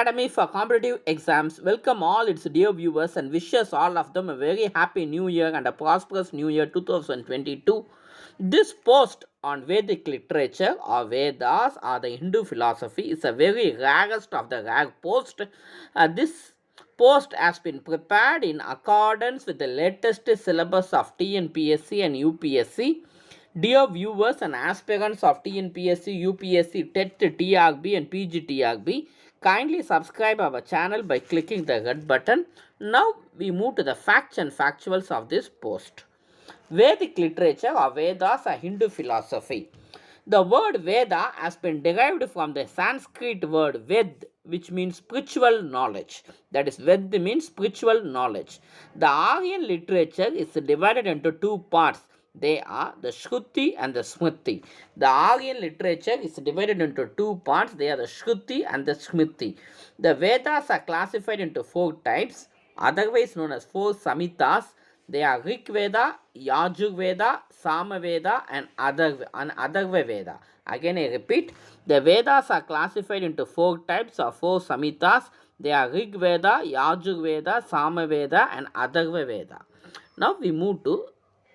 Academy for Competitive Exams welcome all its dear viewers and wishes all of them a very happy new year and a prosperous new year 2022. This post on Vedic literature or Vedas or the Hindu philosophy is a very rarest of the rare post. This post has been prepared in accordance with the latest syllabus of TNPSC and UPSC. Dear viewers and aspirants of TNPSC, UPSC, TET, TRB and PGTRB, kindly subscribe our channel by clicking the red button. Now we move to the facts and factuals of this post. Vedic literature or Vedas are Hindu philosophy. The word Veda has been derived from the Sanskrit word Ved, which means spiritual knowledge. That is, Ved means spiritual knowledge. The Aryan literature is divided into two parts. They are the Shruti and the Smriti. The Aryan literature is divided into two parts. They are the Shruti and the Smriti. The Vedas are classified into four types, otherwise known as four Samhitas. They are Rig Veda, Yajur Veda, Sama Veda and Atharva Veda. Again I repeat, the Vedas are classified into four types or four Samhitas. They are Rig Veda, Yajur Veda, Sama Veda and Atharva Veda. Now we move to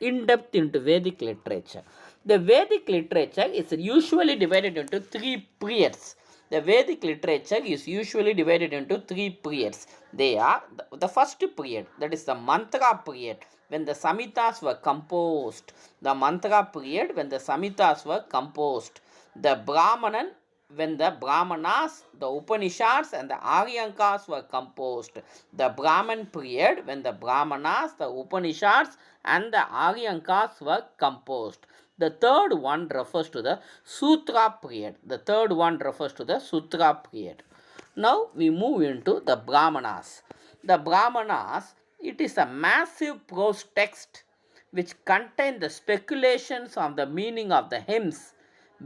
in-depth into Vedic literature. The Vedic literature is usually divided into three periods. The Vedic literature is usually divided into three periods. They are the first period, that is the Mantra period, when the Samhitas were composed. The Mantra period, when the Samhitas were composed. The Brahmanan, when the Brahmanas, the Upanishads and the Aryankas were composed. The Brahman period, when the Brahmanas, the Upanishads and the Aryankas were composed. The third one refers to the Sutra period. The third one refers to the Sutra period. Now we move into the Brahmanas. The Brahmanas, it is a massive prose text which contain the speculations on the meaning of the hymns.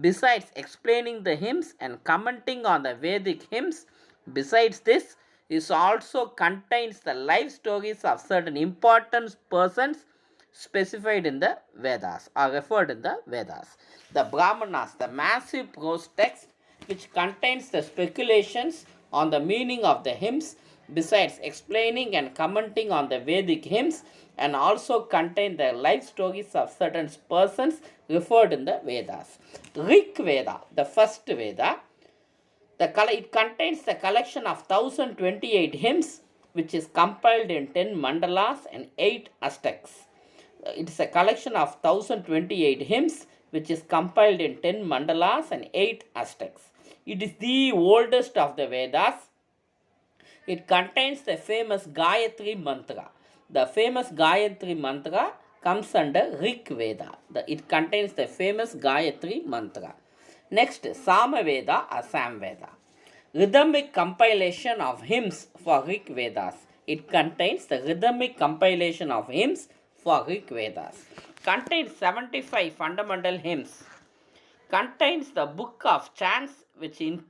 Besides explaining the hymns and commenting on the Vedic hymns, besides this, it also contains the life stories of certain important persons specified in the Vedas or referred in the Vedas. The Brahmanas, the massive prose text which contains the speculations on the meaning of the hymns, besides explaining and commenting on the Vedic hymns, and also contain the life stories of certain persons referred in the Vedas. Rig Veda, the first Veda, it contains the collection of 1028 hymns which is compiled in 10 mandalas and 8 astaks. It is a collection of 1028 hymns which is compiled in 10 mandalas and 8 astaks. It is the oldest of the Vedas. It contains the famous Gayatri mantra. The famous Gayatri mantra comes under Rig Veda. It contains the famous Gayatri mantra. Next, Sama Veda or Sam Veda. Rhythmic compilation of hymns for Rig Vedas. It contains the rhythmic compilation of hymns for Rig Vedas. Contains 75 fundamental hymns. Contains the book of chants which include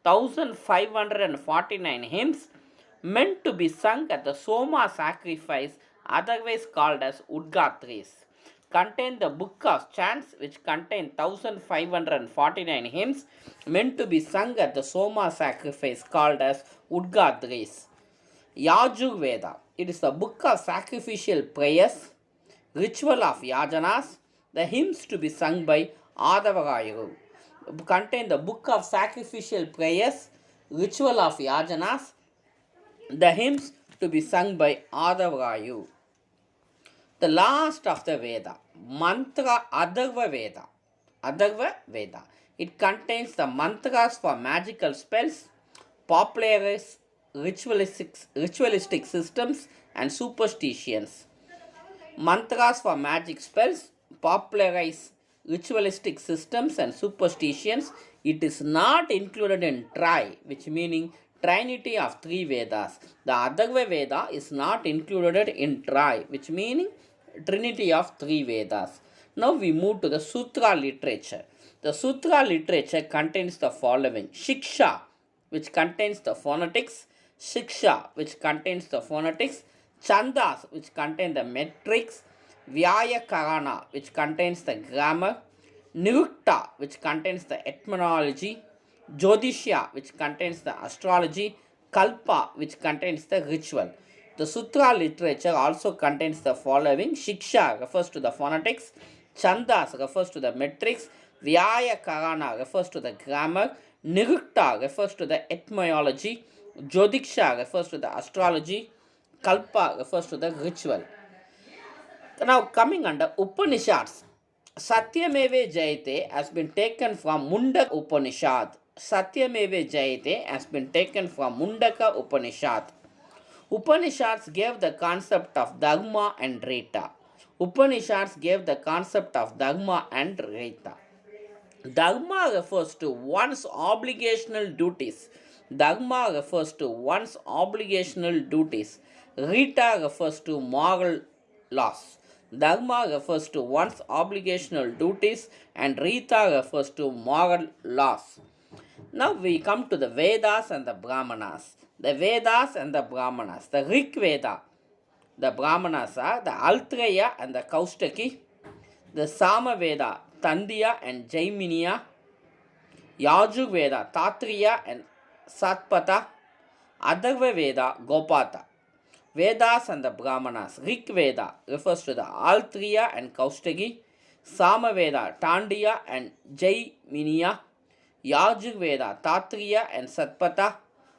1549 hymns meant to be sung at the Soma sacrifice, otherwise called as Udgatris. Contain the book of chants which contain 1549 hymns meant to be sung at the Soma sacrifice called as Udgatris. Yajur Veda. It is the book of sacrificial prayers, ritual of yajanas, the hymns to be sung by Adavarayu. Contain the book of sacrificial prayers, ritual of yajanas, the hymns to be sung by Adavarayu. The last of the Veda, Mantra Atharva Veda. Atharva Veda. It contains the mantras for magical spells, popularized ritualistic systems and superstitions. Mantras for magic spells, popularize ritualistic systems and superstitions. It is not included in Tri, which meaning Trinity of three Vedas. The Atharva Veda is not included in Tri, which meaning Trinity of three Vedas. Now we move to the Sutra literature. The Sutra literature contains the following: Shiksha, which contains the phonetics, Shiksha, which contains the phonetics, Chandas, which contain the metrics, Vyayakarana, which contains the grammar, Nirukta, which contains the etymology, Jyotishya, which contains the astrology, Kalpa, which contains the ritual. The Sutra literature also contains the following. Shiksha refers to the phonetics, Chandas refers to the metrics, Vyaya Karana refers to the grammar, Nirukta refers to the etymology, Jyotiksha refers to the astrology, Kalpa refers to the ritual. Now coming under Upanishads, Satyameve Jayate has been taken from Mundaka Upanishad. Satyameve Jayate has been taken from Mundaka Upanishad. Upanishads gave the concept of Dharma and Rita. Upanishads gave the concept of Dharma and Rita. Dharma refers to one's obligational duties. Dharma refers to one's obligational duties. Rita refers to moral laws. Dharma refers to one's obligational duties and Rita refers to moral laws. Now we come to the Vedas and the Brahmanas. The Vedas and the Brahmanas. The Rig Veda, the Brahmanas are the Altreya and the Kaustaki. The Sama Veda, Tandya and Jaiminiya. Yajur Veda, Tatriya and Satpata. Atharva Veda, Gopata. Vedas and the Brahmanas. Rig Veda refers to the Altreya and Kaustagi. Sama Veda, Tandya and Jaiminiya. Yajur Veda, Tatriya and Satpata.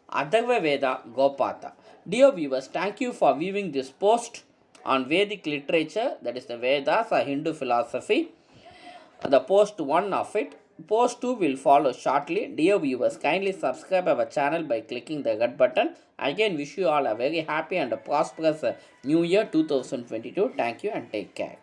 Atharva Veda, Gopata. Dear viewers, thank you for viewing this post on Vedic literature, that is the Vedas or Hindu philosophy. The post 1 of it. Post 2 will follow shortly. Dear viewers, kindly subscribe our channel by clicking the red button. Again, wish you all a very happy and a prosperous New Year 2022. Thank you and take care.